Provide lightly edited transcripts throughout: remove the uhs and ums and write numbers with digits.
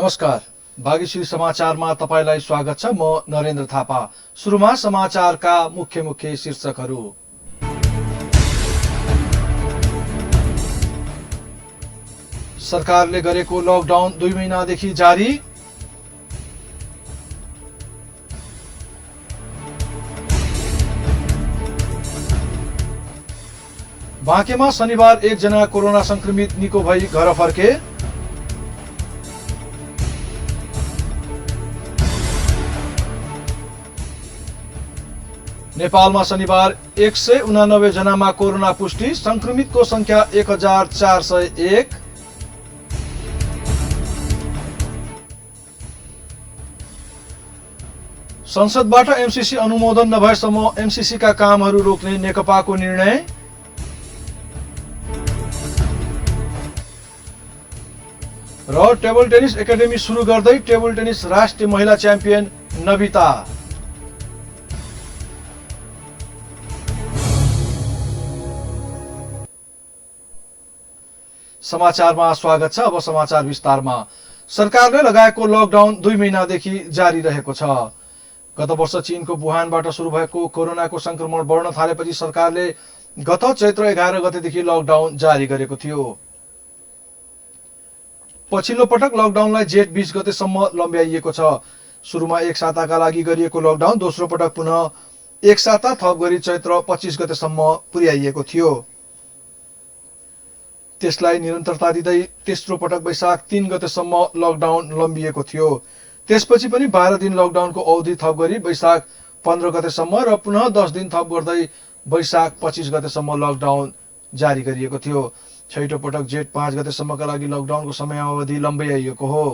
नमस्कार, भाग्यश्री समाचारमा तपाईलाई स्वागत छ। म नरेन्द्र थापा। सुरुमा समाचारका मुख्य शीर्षकहरू। सरकारले गरेको लकडाउन 2 महिनादेखि जारी। बाँकेमा शनिबार 1 जना कोरोना संक्रमित निको भई घर फर्के। नेपालमा शनिबार 189 जनामा कोरोना पुष्टि, संक्रमितको संख्या 1401। संसदबाट एमसीसी अनुमोदन नभएसम्म एमसीसीका कामहरू रोक्ने नेकपाको निर्णय। र टेबल टेनिस एकाडेमी सुरु गर्दै टेबल टेनिस राष्ट्रिय महिला च्याम्पियन नबिता। समाचारमा स्वागत छ। अब समाचार विस्तारमा। सरकारले लगाएको लकडाउन 2 महिनादेखि जारी रहेको छ। गत वर्ष चीनको वुहानबाट सुरु भएको कोरोनाको संक्रमण बढ्न थालेपछि सरकारले गत चैत्र 11 गतेदेखि लकडाउन जारी गरेको थियो। पछिल्लो पटक लकडाउनलाई जेठ 20 गतेसम्म लम्ब्याइएको छ। सुरुमा 1 साताका लागि गरिएको लकडाउन दोस्रो पटक पुनः 1 साता थप गरी चैत्र 25 गतेसम्म पुर्याइएको थियो। त्यसलाई निरन्तरता दिँदै तेस्रो पटक वैशाख 3 गतेसम्म लकडाउन लम्बिएको थियो। त्यसपछि पनि 12 दिन लकडाउनको अवधि थप गरी वैशाख 15 गतेसम्म र पुनः 10 दिन थप गर्दै वैशाख 25 गतेसम्म लकडाउन जारी गरिएको थियो। छैटौं पटक जेठ 5 गतेसम्मका लागि लकडाउनको समयावधि लम्ब्याइएको हो।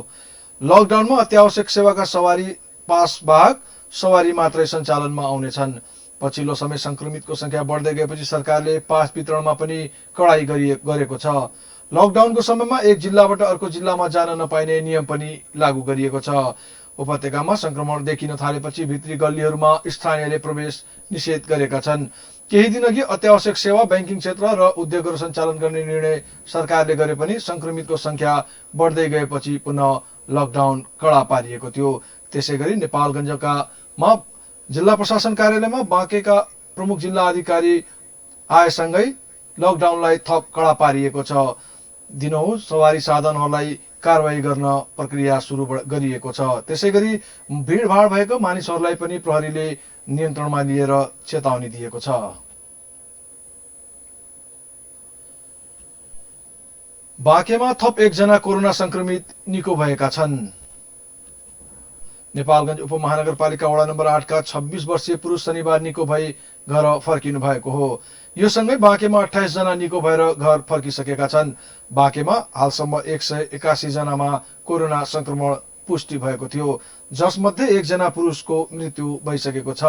लकडाउनमा अत्यावश्यक सेवाका सवारी पास बाहक सवारी मात्रै सञ्चालनमा आउनेछन्। पछिल्लो समय संक्रमितको संख्या बढ्दै गएपछि सरकारले पास वितरणमा पनि कडाई गरेको छ। लकडाउनको समयमा एक जिल्लाबाट अर्को जिल्लामा जान नपाइने नियम पनि लागू गरिएको छ। उपत्यकामा संक्रमण देखिन थालेपछि भित्री गल्लीहरूमा स्थानीयले प्रवेश निषेध गरेका छन्। केही दिनअघि अत्यावश्यक सेवा, बैंकिङ क्षेत्र र उद्योगहरू सञ्चालन गर्ने निर्णय सरकारले गरे पनि संक्रमितको संख्या बढ्दै गएपछि पुनः लकडाउन कडा पारिएको थियो। त्यसैगरी नेपालगञ्जमा जिल्ला प्रशासन कार्यालयमा बाँकेका प्रमुख जिल्ला अधिकारी आएसँगै लकडाउनलाई थप कडा पारिएको छ। दिनहुँ सवारी साधनहरूलाई कारवाही गर्न प्रक्रिया सुरु गरिएको छ। त्यसैगरी भीडभाड भएको मानिसहरूलाई पनि प्रहरीले नियन्त्रणमा लिएर चेतावनी दिएको छ। बाँकेमा थप 1 जना कोरोना संक्रमित निको भएका छन्। नेपालगञ्ज उपमहानगरपालिका वडा नम्बर 8 का 26 वर्षीय पुरुष शनिबार निको भई घर फर्किनु भएको हो। यो सँगै बाँकेमा 28 जना निको भएर घर फर्किसकेका छन्। बाँकेमा हालसम्म 181 जनामा कोरोना संक्रमण पुष्टि भएको थियो, जसमध्ये 1 जना पुरुषको मृत्यु भइसकेको छ।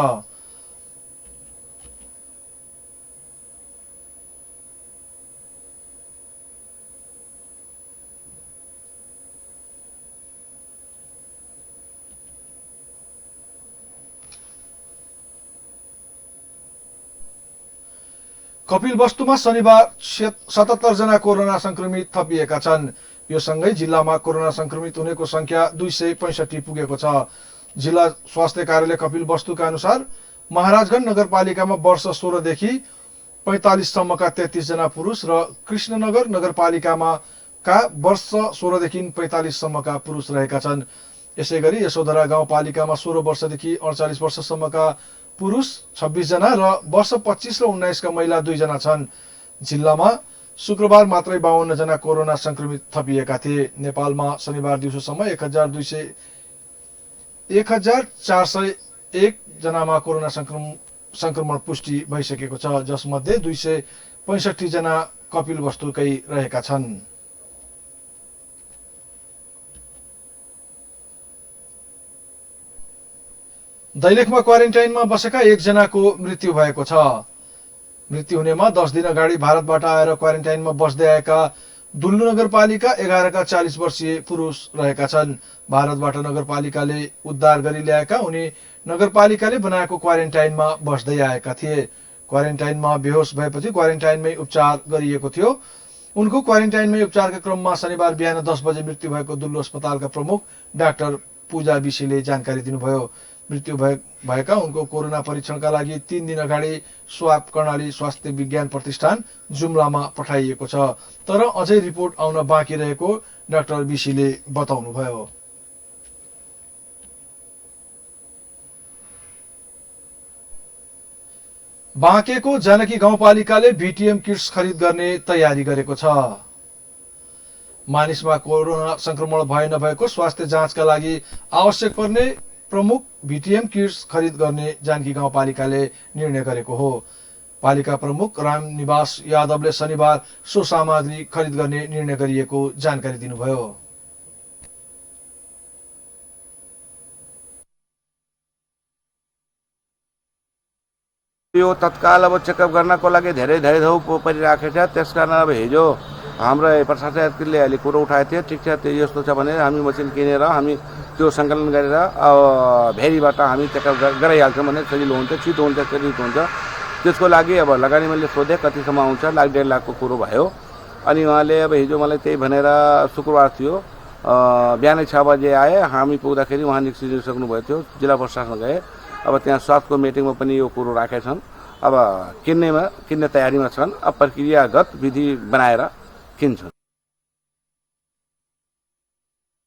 कपिलवस्तुमा शनिबार 77 जना कोरोना संक्रमित थपिएका छन्। यो सँगै जिल्लामा कोरोना संक्रमित हुनेको संख्या 265 पुगेको छ। जिल्ला स्वास्थ्य कार्यालय कपिलवस्तुका अनुसार महाराजगञ्ज नगरपालिकामा वर्ष 16 देखि 45 सम्मका 33 जना पुरुष र कृष्णनगर नगरपालिकामा वर्ष 16 देखि 45 सम्मका पुरुष रहेका छन्। यसैगरी यशोधरा गाउँपालिकामा 16 वर्षदेखि 48 वर्षसम्मका पुरुष 26 जना र वर्ष 25 र 19 का महिला 2 जना छन्। जिल्लामा शुक्रबार मात्रै 52 जना कोरोना संक्रमित थपिएका थिए। नेपालमा शनिबार दिउँसोसम्म 1401 जनामा कोरोना संक्रमण पुष्टि भइसकेको छ, जसमध्ये 265 जना कपिलवस्तुकै रहेका छन्। दैलेखमा क्वारेन्टाइनमा बसेका 1 जनाको मृत्यु भएको छ। मृत्यु हुनेमा 10 दिन अगाडि भारतबाट आएर क्वारेन्टाइनमा बस्दै आएका दुल्लु नगरपालिका 11 का 40 वर्षीय पुरुष रहेका छन्। भारतबाट नगरपालिकाले उद्धार गरी ल्याएका उनी नगरपालिकाले बनाएको क्वारेन्टाइनमा बस्दै आएका थिए। क्वारेन्टाइनमा बेहोस भएपछि क्वारेन्टाइनमै उपचार गरिएको थियो। उनको क्वारेन्टाइनमै उपचारका क्रममा शनिबार बिहान 10 बजे मृत्यु भएको दुल्लो अस्पतालका प्रमुख डाक्टर पूजा विशीले जानकारी दिनुभयो। मृत्यु भएका उनको कोरोना परीक्षणका लागि 3 दिन अगाडि स्वाब कर्णाली स्वास्थ्य विज्ञान प्रतिष्ठान जुम्लामा पठाइएको छ, तर अझै रिपोर्ट आउन बाँकी रहेको डाक्टर विशीले बताउनुभयो। बाँकेको जानकी गाउँपालिकाले बीटीएम किट्स खरिद गर्ने तयारी गरेको छ। मानिसमा कोरोना संक्रमण भए नभएको स्वास्थ्य जाँचका लागि आवश्यक पर्ने प्रमुख बीटीएम किट्स खरिद गर्ने जानकी गाउँपालिकाले निर्णय गरेको हो। पालिका प्रमुख रामनिवास यादवले शनिबार सो सामग्री खरिद गर्ने निर्णय गरिएको जानकारी दिनुभयो। यो तत्काल अब चेकअप गर्नको लागि धेरै धौप परिराखेको छ। त्यसकारण अब हिजो हाम्रो प्रशासकले अहिले कुरो उठाएको थियो, ठिक छ त्यो यस्तो छ भने हामी मसिन किनेर हामी त्यो सङ्कलन गरेर भेरीबाट हामी चेकअप गराइहाल्छौँ भने सजिलो हुन्छ, छिटो हुन्छ, सजिलो हुन्छ। त्यसको लागि अब लगानी मैले सोधेँ कतिसम्म आउँछ, 1.5 लाखको कुरो भयो। अनि उहाँले अब हिजो मलाई त्यही भनेर शुक्रबार थियो बिहानै 6 बजे आए। हामी पुग्दाखेरि उहाँ निस्किसक्नु भएको थियो। जिल्ला प्रशासन गए, अब त्यहाँ स्वास्थ्यको मिटिङमा पनि यो कुरो राखेका छन्। अब किन्ने तयारीमा छन्। अब प्रक्रियागत विधि बनाएर किन्छन्।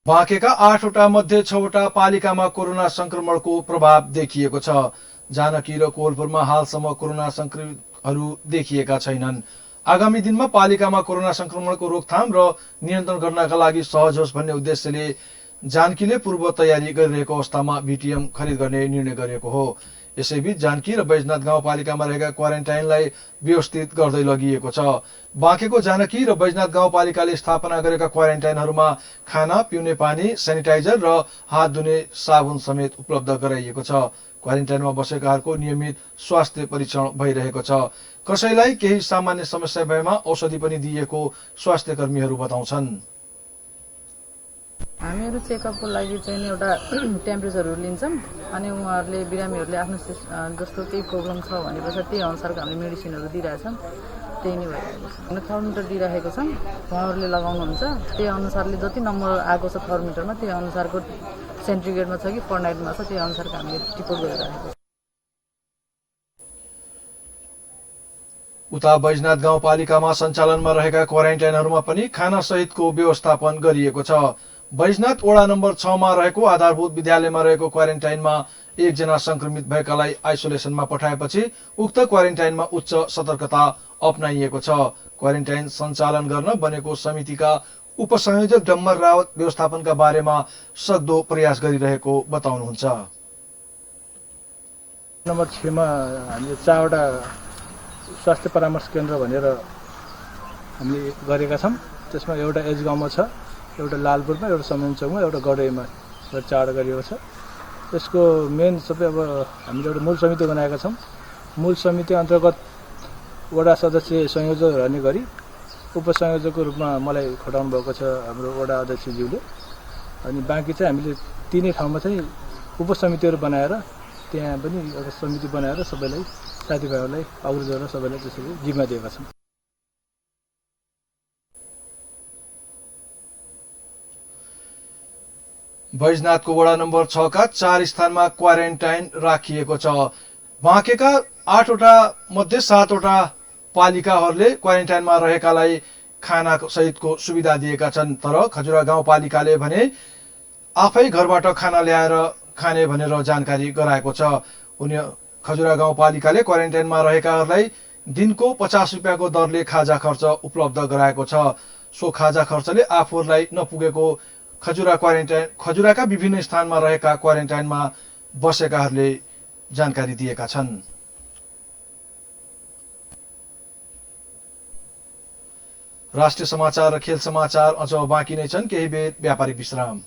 बाँकेका 8वटा मध्ये 6वटा पालिकामा कोरोना संक्रमणको प्रभाव देखिएको छ। जानकी र कोलपुरमा हालसम्म कोरोना संक्रमितहरू देखिएका छैनन्। आगामी दिनमा पालिकामा कोरोना संक्रमणको रोकथाम र नियन्त्रण गर्नका लागि सहज होस् भन्ने उद्देश्यले जानकीले पूर्व तयारी गरिरहेको अवस्थामा बीटीएम खरिद गर्ने निर्णय गरेको हो। यसैबीच जानकी र बैजनाथ गाउँपालिकामा रहेका क्वारेन्टाइनलाई व्यवस्थित गर्दै लगिएको छ। बाँकेको जानकी र बैजनाथ गाउँपालिकाले स्थापना गरेका क्वारेन्टाइनहरूमा खाना, पिउने पानी, सेनिटाइजर र हात धुने साबुन समेत उपलब्ध गराइएको छ। क्वारेन्टाइनमा बसेकाहरूको नियमित स्वास्थ्य परीक्षण भइरहेको छ। कसैलाई केही सामान्य समस्या भएमा औषधि पनि दिइएको स्वास्थ्य कर्मीहरू बताउँछन्। हामीहरू चेकअपको लागि चाहिँ एउटा टेम्परेचरहरू लिन्छौँ अनि उहाँहरूले बिरामीहरूले आफ्नो जस्तो केही प्रब्लम छ भनेपछि त्यही अनुसारको हामीले मेडिसिनहरू दिइरहेछौँ। त्यही नै भइरहेको छ। हामीले थर्मोमिटर दिइराखेको छौँ, उहाँहरूले लगाउनुहुन्छ। त्यही अनुसारले जति नम्बर आएको छ थर्मोमिटरमा त्यही अनुसारको सेन्टिग्रेडमा छ कि फर्नाइटमा छ त्यही अनुसारको हामीले रिपोर्ट गरिरहेको छ। उता बैजनाथ गाउँपालिकामा सञ्चालनमा रहेका क्वारेन्टाइनहरूमा पनि खाना सहितको व्यवस्थापन गरिएको छ। बैजनाथ वडा नम्बर 6 मा रहेको आधारभूत विद्यालयमा रहेको क्वारेन्टाइनमा 1 जना संक्रमित भएकालाई आइसोलेसनमा पठाएपछि उक्त क्वारेन्टाइनमा उच्च सतर्कता अपनाइएको छ। क्वारेन्टाइन सञ्चालन गर्न बनेको समितिका उपसंयोजक डम्बर रावत व्यवस्थापनका बारेमा सक्दो प्रयास गरिरहेको बताउनुहुन्छ। नम्बर 6 मा हामीले 4वटा स्वास्थ्य परामर्श केन्द्र भनेर हामीले गरेका छौँ। त्यसमा एउटा एज गाउँमा छ, एउटा लालपुरमा, एउटा समेनचोकमा, एउटा गडैमा 4 गरिएको छ। त्यसको मेन सबै अब हामीले एउटा मूल समिति बनाएका छौँ। मूल समिति अन्तर्गत वडा सदस्य संयोजक रहने गरी उपसंयोजकको रूपमा मलाई खटाउनु भएको छ हाम्रो वडा अध्यक्षज्यूले। अनि बाँकी चाहिँ हामीले तिनै ठाउँमा चाहिँ उपसमितिहरू बनाएर त्यहाँ पनि एउटा समिति बनाएर सबैलाई साथीभाइहरूलाई अग्रज गरेर सबैलाई त्यसरी जिम्मा दिएका छौँ। बैजनाथको वडा नम्बर 6 का 4 स्थानमा क्वारेन्टाइन राखिएको छ। बाँकेका 8वटा मध्ये 7वटा पालिकाहरूले क्वारेन्टाइनमा रहेकालाई खाना सहितको सुविधा दिएका छन्। तर खजुरा गाउँपालिकाले भने आफै घरबाट खाना ल्याएर खाने भनेर जानकारी गराएको छ। उनी खजुरा गाउँपालिकाले क्वारेन्टाइनमा रहेकाहरूलाई दिनको 50 रुपियाँको दरले खाजा खर्च उपलब्ध गराएको छ। सो खाजा खर्चले आफूहरूलाई नपुगेको खजुराका विभिन्न स्थानमा रहेका क्वारेन्टाइनमा बसेकाहरूले जानकारी दिएका छन्। राष्ट्रिय समाचार र खेल समाचार अझ बाँकी नै छन्। केही बेर व्यापारिक विश्राम।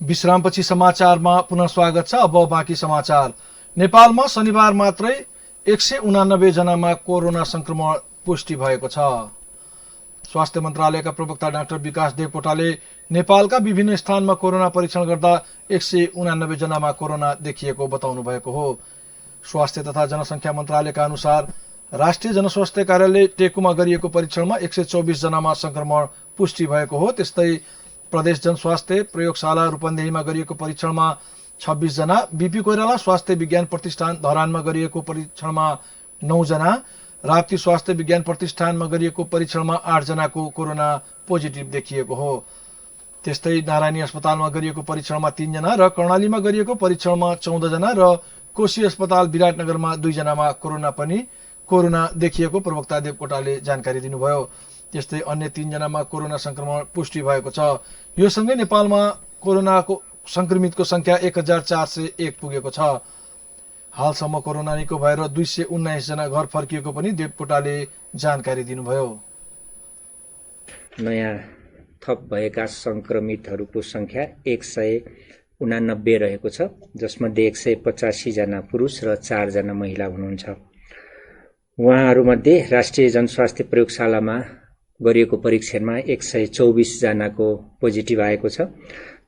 विश्रामपछि समाचारमा पुनः स्वागत छ। अब बाँकी समाचार। नेपालमा शनिबार मात्रै 189 जनामा कोरोना संक्रमण पुष्टि भएको छ। स्वास्थ्य मन्त्रालयका प्रवक्ता डाक्टर विकास देवकोटाले नेपालका विभिन्न स्थानमा कोरोना परीक्षण गर्दा 189 जनामा कोरोना देखिएको बताउनु भएको हो। स्वास्थ्य तथा जनसङ्ख्या मन्त्रालयका अनुसार राष्ट्रिय जनस्वास्थ्य कार्यालय टेकुमा गरिएको परीक्षणमा 124 जनामा संक्रमण पुष्टि भएको हो। त्यस्तै प्रदेश जनस्वास्थ्य प्रयोगशाला रूपन्देहीमा गरिएको परीक्षणमा 26 जना, बीपी कोइराला स्वास्थ्य विज्ञान प्रतिष्ठान धरानमा गरिएको परीक्षणमा 9 जना, राप्ती स्वास्थ्य विज्ञान प्रतिष्ठानमा गरिएको परीक्षणमा 8 जनाको कोरोना पोजिटिभ देखिएको हो। त्यस्तै नारायणी अस्पतालमा गरिएको परीक्षणमा 3 जना र कर्णालीमा गरिएको परीक्षणमा 14 जना र कोशी अस्पताल विराटनगरमा 2 जनामा कोरोना देखिएको प्रवक्ता देवकोटाले जानकारी दिनुभयो। त्यस्तै अन्य 3 जनामा कोरोना संक्रमण पुष्टि भएको छ। यो सँगै नेपालमा कोरोनाको संक्रमितको संख्या 1401 पुगेको छ। हालसम्म कोरोना निको भएर 219 जना घर फर्किएको पनि देवकोटाले जानकारी दिनुभयो। नयाँ थप भएका संक्रमितहरूको संख्या 189 रहेको छ, जसमध्ये 185 जना पुरुष र 4 जना महिला हुनुहुन्छ। उहाँहरूमध्ये राष्ट्रिय जनस्वास्थ्य प्रयोगशालामा गरिएको परीक्षणमा 124 जनाको पोजिटिभ आएको छ।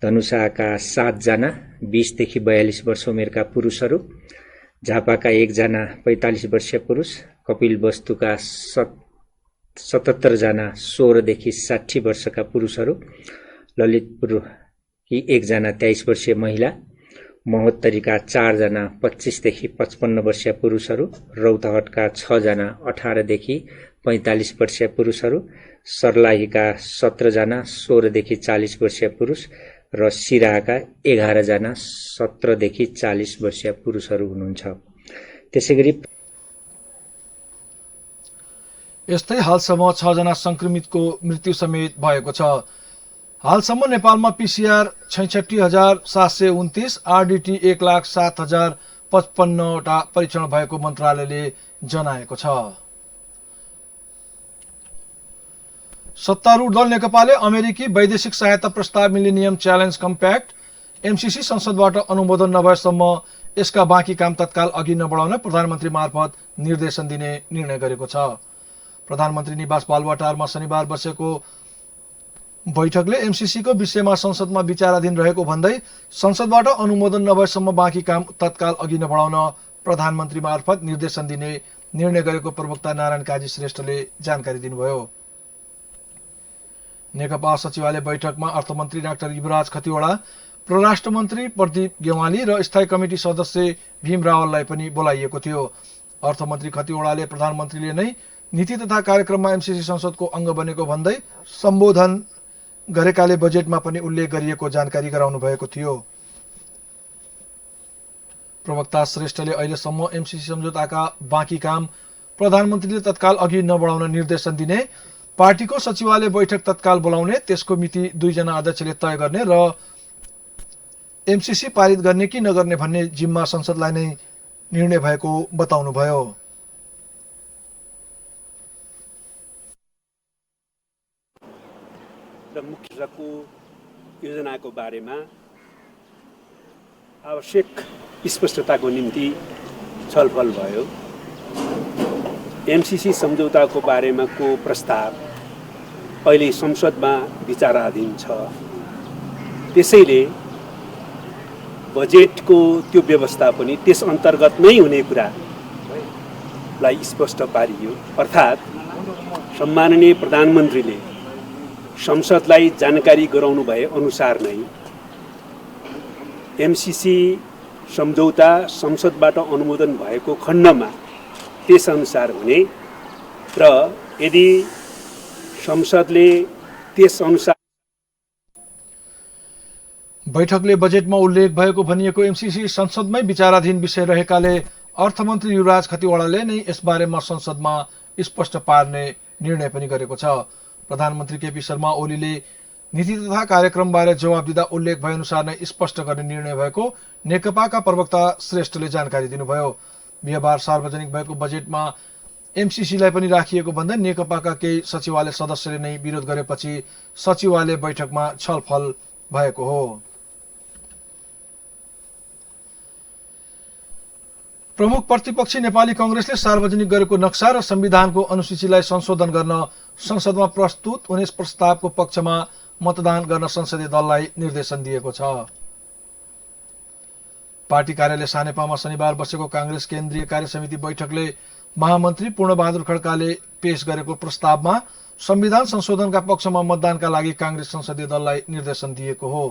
धनुषाका 7 जना 20 देखि 42 वर्ष उमेरका पुरुषहरू, झापाका 1 जना 45 वर्षीय पुरुष, कपिलवस्तुका 77 जना 16 देखि 60 वर्षका पुरुषहरू, ललितपुरकी 1 जना 23 वर्षीय महिला, महोत्तरीका 4 जना 25 देखि 55 वर्षीय पुरुषहरू, रौतहटका 6 जना 18 देखि 45 वर्षीय पुरुषहरू, सर्लाहीका 17 जना 16 देखि 40 वर्षीय पुरुष र सिराहाका 11 जना 17 देखि 40 वर्षीय पुरुषहरू हुनुहुन्छ। त्यसैगरी यस्तै हालसम्म 6 जना संक्रमितको मृत्यु समेत भएको छ। हालसम्म नेपालमा पीसीआर 66,729, आरडीटी 1,07,055 वटा परीक्षण भएको मन्त्रालयले जनाएको छ। सत्तारूढ दल नेकपाले अमेरिकी वैदेशिक सहायता प्रस्ताव मिलेनियम च्यालेन्ज कम्प्याक्ट एमसीसी संसदबाट अनुमोदन नभएसम्म यसका बाँकी काम तत्काल अघि नबढाउन प्रधानमन्त्री मार्फत निर्देशन दिने निर्णय गरेको छ। प्रधानमन्त्री निवास बालुवाटारमा शनिबार बसेको बैठकले एमसीसीको विषयमा संसदमा विचाराधीन रहेको भन्दै संसदबाट अनुमोदन नभएसम्म बाँकी काम तत्काल अघि नबढाउन प्रधानमन्त्री मार्फत निर्देशन दिने निर्णय गरेको प्रवक्ता नारायण काजी श्रेष्ठले जानकारी दिनुभयो। नेकपा सचिवालय बैठकमा अर्थमन्त्री डाक्टर युवराज खतिवडा, परराष्ट्र मन्त्री प्रदीप गेवाली र स्थायी कमिटी सदस्य भीम रावललाई पनि बोलाइएको थियो। अर्थमन्त्री खतिवडाले प्रधानमन्त्रीले नै नीति तथा कार्यक्रममा एमसीसी संसदको अंग बनेको भन्दै सम्बोधन गरेकाले बजेटमा पनि उल्लेख गरिएको जानकारी गराउनु भएको थियो। प्रवक्ता श्रेष्ठले अहिलेसम्म एमसीसी सम्झौताका बाँकी काम प्रधानमन्त्रीले तत्काल अघि नबढाउन निर्देशन दिने, पार्टीको सचिवालय बैठक तत्काल बोलाउने, त्यसको मिति 2 जना अध्यक्षले तय गर्ने र एमसीसी पारित गर्ने कि नगर्ने भन्ने जिम्मा संसदलाई नै निर्णय भएको बताउनुभयो। र मुख्यको योजनाको बारेमा आवश्यक स्पष्टताको निम्ति छलफल भयो। एमसीसी सम्झौताको बारेमा को प्रस्ताव अहिले संसदमा विचाराधीन छ। त्यसैले बजेटको त्यो व्यवस्था पनि त्यस अन्तर्गत नै हुने कुरालाई स्पष्ट पारियो। अर्थात् सम्माननीय प्रधानमन्त्रीले संसदलाई जानकारी गराउनु भए अनुसार नै एमसीसी सम्झौता संसदबाट अनुमोदन भएको खण्डमा त्यसअनुसार हुने र यदि संसदले त्यसअनुसार बैठकले बजेटमा उल्लेख भएको भनिएको एमसीसी संसदमै विचाराधीन विषय रहेकाले अर्थमन्त्री युवराज खतिवडाले नै यसबारेमा संसदमा स्पष्ट पार्ने निर्णय पनि गरेको छ। प्रधानमन्त्री केपी शर्मा ओलीले नीति तथा कार्यक्रमबारे जवाब दिँदा उल्लेख भए अनुसार नै स्पष्ट गर्ने निर्णय भएको नेकपाका प्रवक्ता श्रेष्ठले जानकारी दिनुभयो। बिहिबार सार्वजनिक भएको बजेटमा एमसीसीलाई पनि राखिएको भन्दै नेकपाका केही सचिवालय सदस्यले नै विरोध गरेपछि सचिवालय बैठकमा छलफल भएको हो। प्रमुख प्रतिपक्षी नेपाली कांग्रेसले सार्वजनिक गरेको नक्सा र संविधानको अनुसूचीलाई संशोधन गर्न संसदमा प्रस्तुत हुने प्रस्तावको पक्षमा मतदान गर्न संसदीय दललाई निर्देशन दिएको छ। पार्टी कार्यालय सानेपामा शनिबार बसेको कांग्रेस केन्द्रीय कार्यसमिति बैठकले महामन्त्री पूर्णबहादुर खड्काले पेश गरेको प्रस्तावमा संविधान संशोधनका पक्षमा मतदानका लागि कांग्रेस संसदीय दललाई निर्देशन दिएको हो।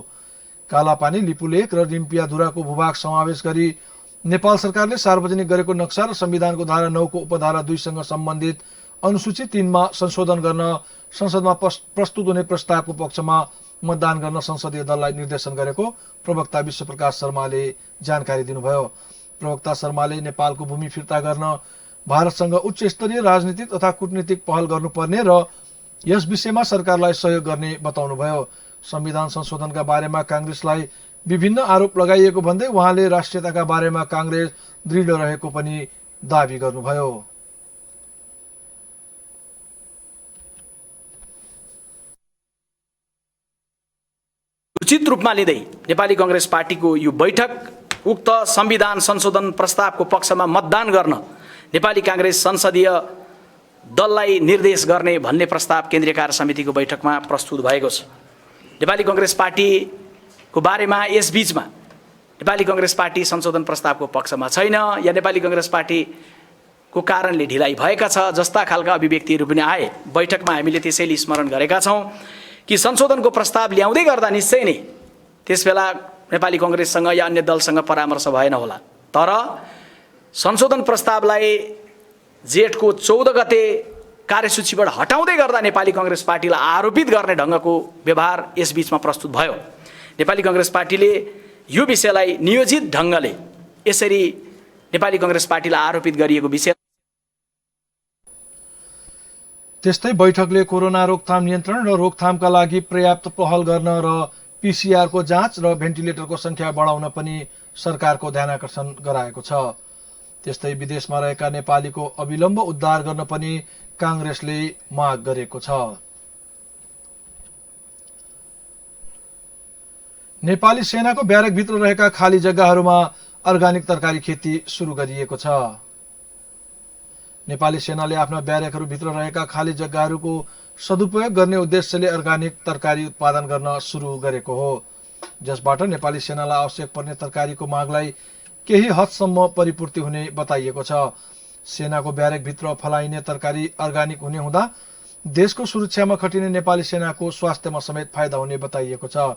कालापानी, लिपुलेक र रिम्पियाधुराको भूभाग समावेश गरी नेपाल सरकारले सार्वजनिक गरेको नक्सा र संविधानको धारा 9 को उपधारा 2 सँग सम्बन्धित अनुसूची 3 मा संशोधन गर्न संसदमा प्रस्तुत हुने प्रस्तावको पक्षमा मतदान गर्न संसदीय दललाई निर्देशन गरेको प्रवक्ता विश्वप्रकाश शर्माले जानकारी दिनुभयो। प्रवक्ता शर्माले नेपालको भूमि फिर्ता गर्न भारतसँग उच्च स्तरीय राजनीतिक तथा कूटनीतिक पहल गर्नुपर्ने र यस विषयमा सरकारलाई सहयोग गर्ने बताउनुभयो। संविधान संशोधनका बारेमा कांग्रेसलाई विभिन्न आरोप लगाइएको भन्दै उहाँले राष्ट्रियताका बारेमा कांग्रेस दृढ रहेको पनि दावी गर्नुभयो। उचित रूपमा लिँदै नेपाली कांग्रेस पार्टीको यो बैठक उक्त संविधान संशोधन प्रस्तावको पक्षमा मतदान गर्न नेपाली कांग्रेस संसदीय दललाई निर्देश गर्ने भन्ने प्रस्ताव केन्द्रीय कार्य समितिको बैठकमा प्रस्तुत भएको छ। नेपाली कांग्रेस पार्टीको बारेमा यस बीचमा नेपाली कांग्रेस पार्टी संशोधन प्रस्तावको पक्षमा छैन या नेपाली कांग्रेस पार्टीको कारणले ढिलाइ भएका छ जस्ता खालका अभिव्यक्तिहरू पनि आए। बैठकमा हामीले त्यसैले स्मरण गरेका छौं कि संशोधनको प्रस्ताव ल्याउँदै गर्दा निश्चय नै त्यसबेला नेपाली कांग्रेससँग या अन्य दलसँग परामर्श भएन होला, तर संशोधन प्रस्तावलाई जेठको 14 गते कार्यसूचीबाट हटाउँदै गर्दा नेपाली कांग्रेस पार्टीलाई आरोपित गर्ने ढंगको व्यवहार यस बीचमा प्रस्तुत भयो। नेपाली कांग्रेस पार्टीले यो विषयलाई नियोजित ढंगले यसरी नेपाली कांग्रेस पार्टीलाई आरोपित गरिएको विषय। त्यस्तै बैठकले कोरोना रोकथाम नियन्त्रण र रोकथामका लागि पर्याप्त पहल गर्न र पीसीआर को जाँच र भेन्टिलेटरको संख्या बढाउन पनि सरकारको ध्यानाकर्षण गराएको छ। त्यस्तै विदेशमा रहेका नेपालीको अविलम्ब उद्धार गर्न पनि कांग्रेसले माग गरेको छ। नेपाली सेनाको ब्यारेक भित्र रहेका खाली जग्गाहरूमा अर्गानिक तरकारी खेती सुरु गरिएको छ। नेपाली सेनाले आफ्ना ब्यारेकहरू भित्र रहेका खाली जग्गाहरूको सदुपयोग गर्ने उद्देश्यले अर्गानिक तरकारी उत्पादन गर्न सुरु गरेको हो, जसबाट नेपाली सेनालाई आवश्यक पर्ने तरकारीको मागलाई केही हदसम्म परिपूर्ति हुने बताइएको छ। सेनाको ब्यारेक भित्र फलाइने तरकारी अर्गानिक हुने हुँदा देशको सुरक्षामा खटिने नेपाली सेनाको स्वास्थ्यमा समेत फाइदा हुने बताइएको छ।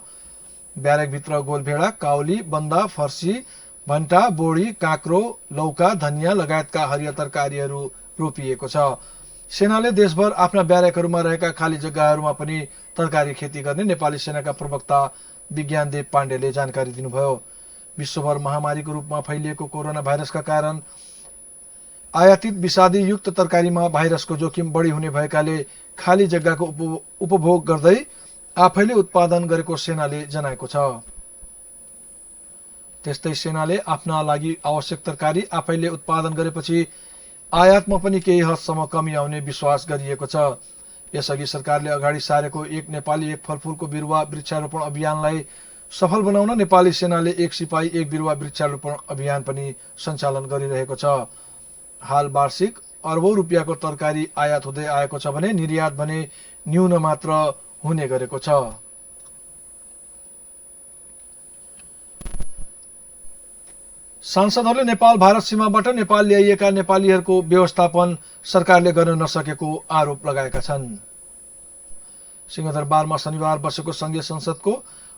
ब्यारेक भित्र गोलभेडा, काउली, बन्दा, फर्सी, भन्टा, बोडी, काँक्रो, लौका, धनिया लगायतका हरिया तरकारीहरू रोपिएको छ। सेनाले देशभर आफ्ना ब्यारेकहरूमा रहेका खाली जग्गाहरूमा पनि तरकारी खेती गर्ने नेपाली सेनाका प्रवक्ता विज्ञानदेव पाण्डेले जानकारी दिनुभयो। विश्वभर महामारीको रूपमा फैलिएको कोरोना भाइरसका कारण आयातित विषादी युक्त तरकारीमा भाइरसको जोखिम बढी हुने भएकाले खाली जग्गाको उपभोग गर्दै आफैले उत्पादन गरेको सेनाले जनाएको छ। त्यस्तै सेनाले आफ्ना लागि आवश्यक तरकारी आफैले उत्पादन गरेपछि आयातमा पनि केही हदसम्म कमी आउने विश्वास गरिएको छ। यसअघि सरकारले अगाडि सारेको एक नेपाली एक फलफूलको बिरुवा वृक्षारोपण अभियानलाई सफल बनाउन नेपाली सेनाले एक सिपाही एक बिरुवा वृक्षारोपण अभियान पनि सञ्चालन गरिरहेको छ। हाल वार्षिक अर्बौं रुपियाँको तरकारी आयात हुँदै आएको छ भने निर्यात भने न्यून मात्र हुने गरेको छ। सांसदहरूले नेपाल भारत सीमाबाट नेपाल ल्याइएका नेपालीहरूको व्यवस्थापन सरकारले गर्न नसकेको आरोप लगाएका छन्। सिंहदरबारमा शनिबार बसेको संघीय संसदको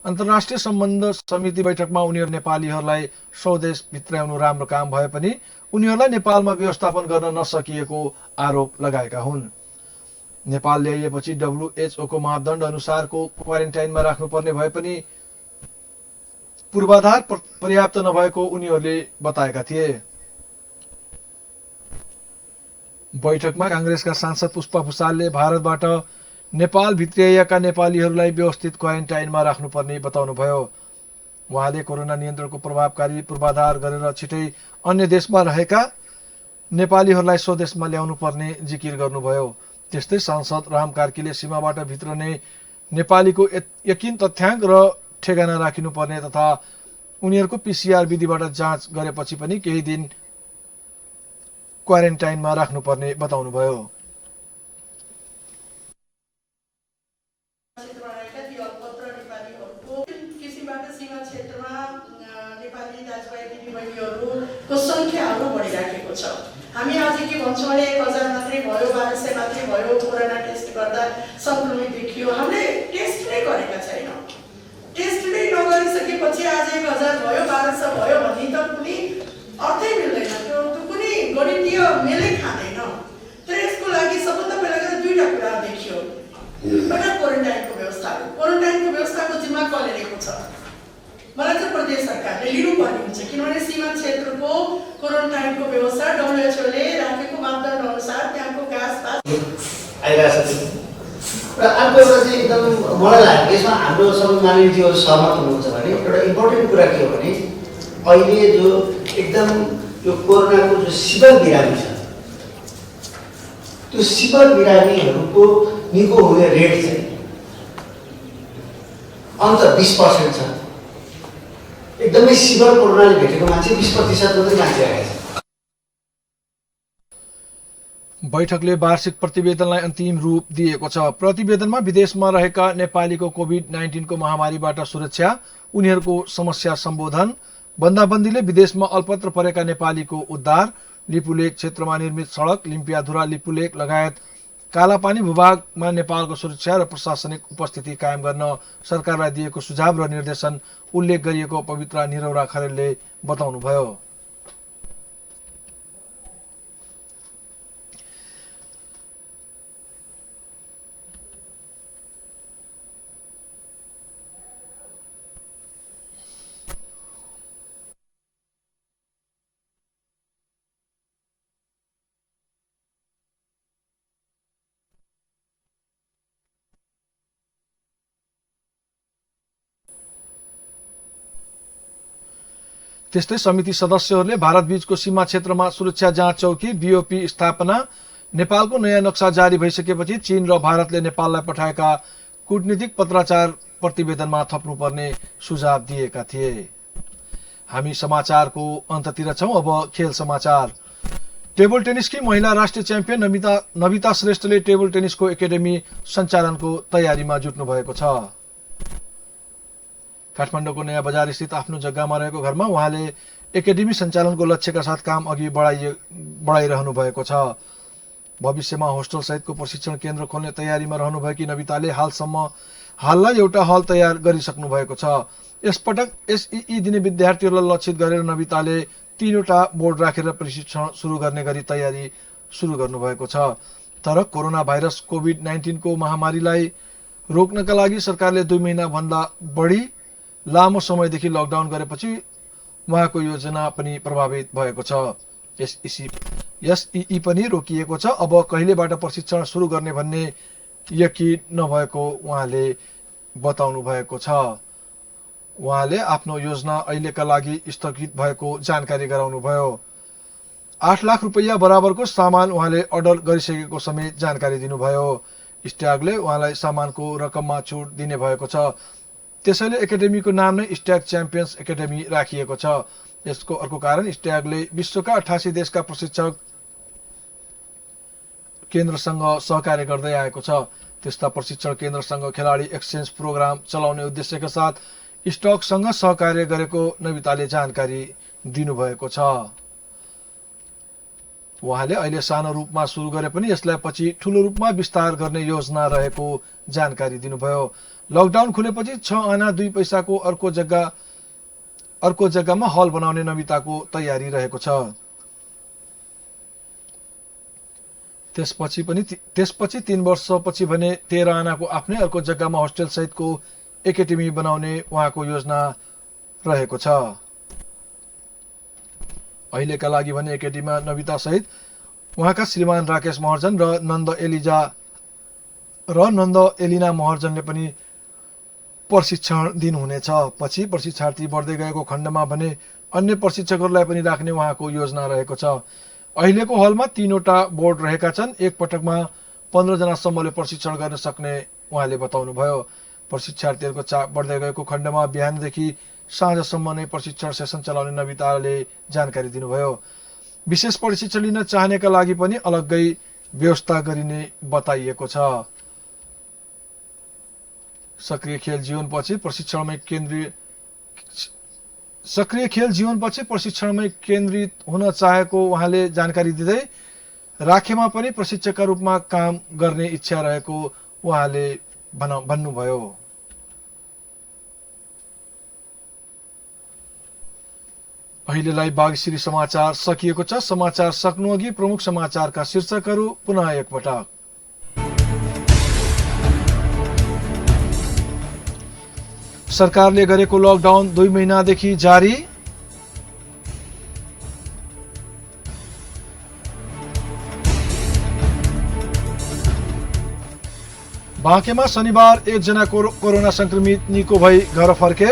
अन्तर्राष्ट्रिय सम्बन्ध समिति बैठकमा उनीहरू नेपालीहरूलाई स्वदेश भित्राउनु राम्रो काम भए पनि उनीहरूलाई नेपालमा व्यवस्थापन गर्न नसकिएको आरोप लगाएका हुन्। नेपाल ल्याइएपछि WHO को मापदण्ड अनुसारको क्वारेन्टाइनमा राख्नुपर्ने भए पनि पूर्वाधार पर्याप्त नभएको उनीहरूले बताएका थिए। बैठकमा कांग्रेसका सांसद पुष्पा भुसालले भारतबाट नेपाल भित्रिएका नेपालीहरूलाई व्यवस्थित क्वारेन्टाइनमा राख्नुपर्ने बताउनुभयो। उहाँले कोरोना नियन्त्रणको प्रभावकारी पूर्वाधार गरेर छिटै अन्य देशमा रहेका नेपालीहरूलाई स्वदेशमा ल्याउनु पर्ने जिकिर गर्नुभयो। त्यस्तै सांसद राम कार्कीले सीमाबाट भित्रने नेपालीको यकिन तथ्याङ्क र ठेगाना राखिनुपर्ने तथा उनीहरूको पीसीआर विधिबाट जाँच गरेपछि पनि केही दिन क्वारेन्टाइनमा राख्नुपर्ने बताउनुभयो। संख्याहरू बढिराखेको छ। हामी आज के भन्छौँ भने 1000 मात्रै भयो, 1200 मात्रै भयो, कोरोना टेस्ट गर्दा संक्रमित देखियो। हामीले टेस्ट नै गरेका छैनौँ। टेस्ट नै नगरिसकेपछि आज 1000 भयो, 1200 भयो भन्ने त कुनै अर्थै मिल्दैन। त्यो कुनै गणितीय मेलै खाँदैन। तर यसको लागि सबभन्दा पहिला दुईटा कुरा देखियो। एउटा क्वारेन्टाइनको व्यवस्था हो। क्वारेन्टाइनको व्यवस्थाको जिम्मा कसले लिएको छ? मलाई चाहिँ प्रदेश सरकारले लिनुपर्ने हुन्छ, किनभने सीमा क्षेत्रको क्वारेन्टाइनको व्यवस्था WHO ले राखेको मापदण्ड अनुसार त्यहाँको घाँसपात आइरहेको छ। र अर्को एउटा चाहिँ एकदम मलाई लाग्यो यसमा हाम्रो सबै मानिसहरू सहमत हुनुहुन्छ भने एउटा इम्पोर्टेन्ट कुरा के हो भने अहिले जो एकदम यो कोरोनाको जो शिविर बिरामी छ, त्यो शिविर बिरामीहरूको निको हुने रेट चाहिँ अन्त 20% छ। एकदमै शिविर कोरोनाले भेटेको मान्छे 20% मात्रै मान्छे आएछ। बैठकले वार्षिक प्रतिवेदनलाई अन्तिम रूप दिएको छ। प्रतिवेदनमा विदेशमा रहेका नेपालीको कोभिड-19 को महामारीबाट सुरक्षा, उनीहरूको समस्या सम्बोधन, बन्दाबन्दीले विदेशमा अल्पत्र परेका नेपालीको उद्धार, लिपुलेक क्षेत्रमा निर्मित सडक, लिम्पियाधुरा लिपुलेक लगायत कालापानी भूभागमा नेपालको सुरक्षा र प्रशासनिक उपस्थिति कायम गर्न सरकारलाई दिएको सुझाव र निर्देशन उल्लेख गरिएको पवित्रा निरौरा खरेलले बताउनुभयो। त्यस्तै समिति सदस्यहरूले भारतबीचको सीमा क्षेत्रमा सुरक्षा जाँच चौकी BOP स्थापना, नेपालको नयाँ नक्सा जारी भइसकेपछि चीन र भारतले नेपाललाई पठाएका कूटनीतिक पत्राचार प्रतिवेदनमा थप्नुपर्ने सुझाव दिएका थिए। हामी समाचारको अन्ततिर छौं। अब खेल समाचार। टेबल टेनिसकी महिला राष्ट्रिय च्याम्पियन नविता श्रेष्ठले टेबल टेनिसको एकाडेमी सञ्चालनको तयारीमा जुट्नु भएको छ। काठमाडौँको नयाँ बजार स्थित आफ्नो जग्गामा रहेको घरमा उहाँले एकाडेमी सञ्चालनको लक्ष्यका साथ काम अघि बढाइरहनु भएको छ। भविष्यमा होस्टल सहितको प्रशिक्षण केन्द्र खोल्ने तयारीमा रहनुभएकी नविताले हाललाई एउटा हल तयार गरिसक्नु भएको छ। यसपटक SEE दिने विद्यार्थीहरूलाई लक्षित गरेर नविताले 3वटा बोर्ड राखेर प्रशिक्षण सुरु गर्ने गरी तयारी सुरु गर्नुभएको छ। तर कोरोना भाइरस कोभिड-19 को महामारीलाई रोक्नका लागि सरकारले 2 महिना भन्दा बढी लामो समयदेखि लकडाउन गरेपछि उहाँको योजना पनि प्रभावित भएको छ। SEE पनि रोकिएको छ। अब कहिलेबाट प्रशिक्षण सुरु गर्ने भन्ने यकिन नभएको उहाँले बताउनु भएको छ। उहाँले आफ्नो योजना अहिलेका लागि स्थगित भएको जानकारी गराउनुभयो। 8 लाख रुपैयाँ बराबरको सामान उहाँले अर्डर गरिसकेको समेत जानकारी दिनुभयो। स्ट्यागले उहाँलाई सामानको रकममा छुट दिने भएको छ। त्यसैले एकाडेमीको नाम नै स्ट्याग च्याम्पियन्स एकाडेमी राखिएको छ। यसको अर्को कारण स्ट्यागले विश्वका 88 देशका प्रशिक्षक केन्द्रसँग सहकार्य गर्दै आएको छ। त्यस्ता प्रशिक्षण केन्द्रसँग खेलाडी एक्सचेन्ज प्रोग्राम चलाउने उद्देश्यका साथ स्टकसँग सहकार्य गरेको नविताले जानकारी दिनुभएको छ। उहाँले अहिले सानो रूपमा सुरु गरे पनि यसलाई पछि ठूलो रूपमा विस्तार गर्ने योजना रहेको जानकारी दिनुभयो। लकडाउन खुलेपछि 6 आना 2 पैसाको अर्को जग्गामा हल बनाउने नविताको तयारी रहेको छ। त्यसपछि 3 वर्षपछि भने 13 आनाको आफ्नै अर्को जग्गामा होस्टेल सहितको एकाडेमी बनाउने उहाँको योजना रहेको छ। अहिलेका लागि भने एकाडेमीमा नविता सहित उहाँका श्रीमान राकेश महर्जन र नन्द एलिना महर्जनले पनि प्रशिक्षण दिनुहुनेछ। पछि प्रशिक्षार्थी बढ्दै गएको खण्डमा भने अन्य प्रशिक्षकहरूलाई पनि राख्ने उहाँको योजना रहेको छ। अहिलेको हलमा 3वटा बोर्ड रहेका छन्। एक पटकमा 15 जनासम्मले प्रशिक्षण गर्न सक्ने उहाँले बताउनुभयो। प्रशिक्षार्थीहरूको चाप बढ्दै गएको खण्डमा बिहानदेखि साँझसम्म नै प्रशिक्षण सेसन चलाउने नविताले जानकारी दिनुभयो। विशेष प्रशिक्षण लिन चाहनेका लागि पनि अलग्गै व्यवस्था गरिने बताइएको छ। सक्रिय खेल जीवनपछि प्रशिक्षणमै केन्द्रित हुन चाहेको उहाँले जानकारी दिँदै राखेमा पनि प्रशिक्षकका रूपमा काम गर्ने इच्छा रहेको उहाँले भन्नुभयो। अहिलेलाई बागेश्वरी समाचार सकिएको छ। समाचार सक्नुअघि प्रमुख समाचारका शीर्षकहरू पुनः एकपटक। सरकारले गरेको लकडाउन 2 महिनादेखि जारी। बाँकेमा शनिबार 1 जना कोरोना संक्रमित निको भई घर फर्के।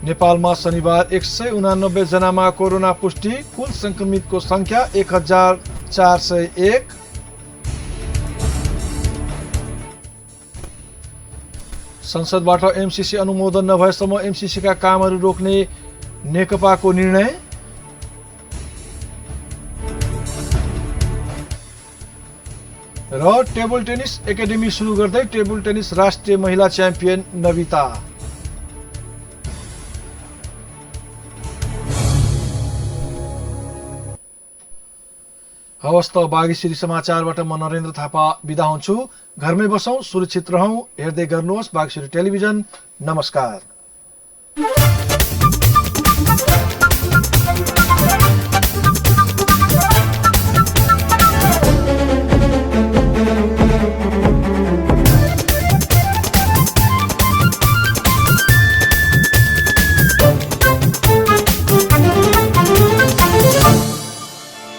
नेपालमा शनिबार 189 जनामा कोरोना पुष्टि। कुल संक्रमितको संख्या 1401। संसदबाट एमसीसी अनुमोदन नभएसम्म एमसीसीका कामहरू रोक्ने नेकपाको निर्णय। र टेबल टेनिस एकाडेमी सुरु गर्दै टेबल टेनिस राष्ट्रिय महिला च्याम्पियन नविता। हवस् त बागेश्वरी समाचारबाट म नरेन्द्र थापा बिदा हुन्छु। घरमै बसौं, सुरक्षित रहौं, हेर्दै गर्नुहोस् बागेश्वरी टेलिभिजन। नमस्कार।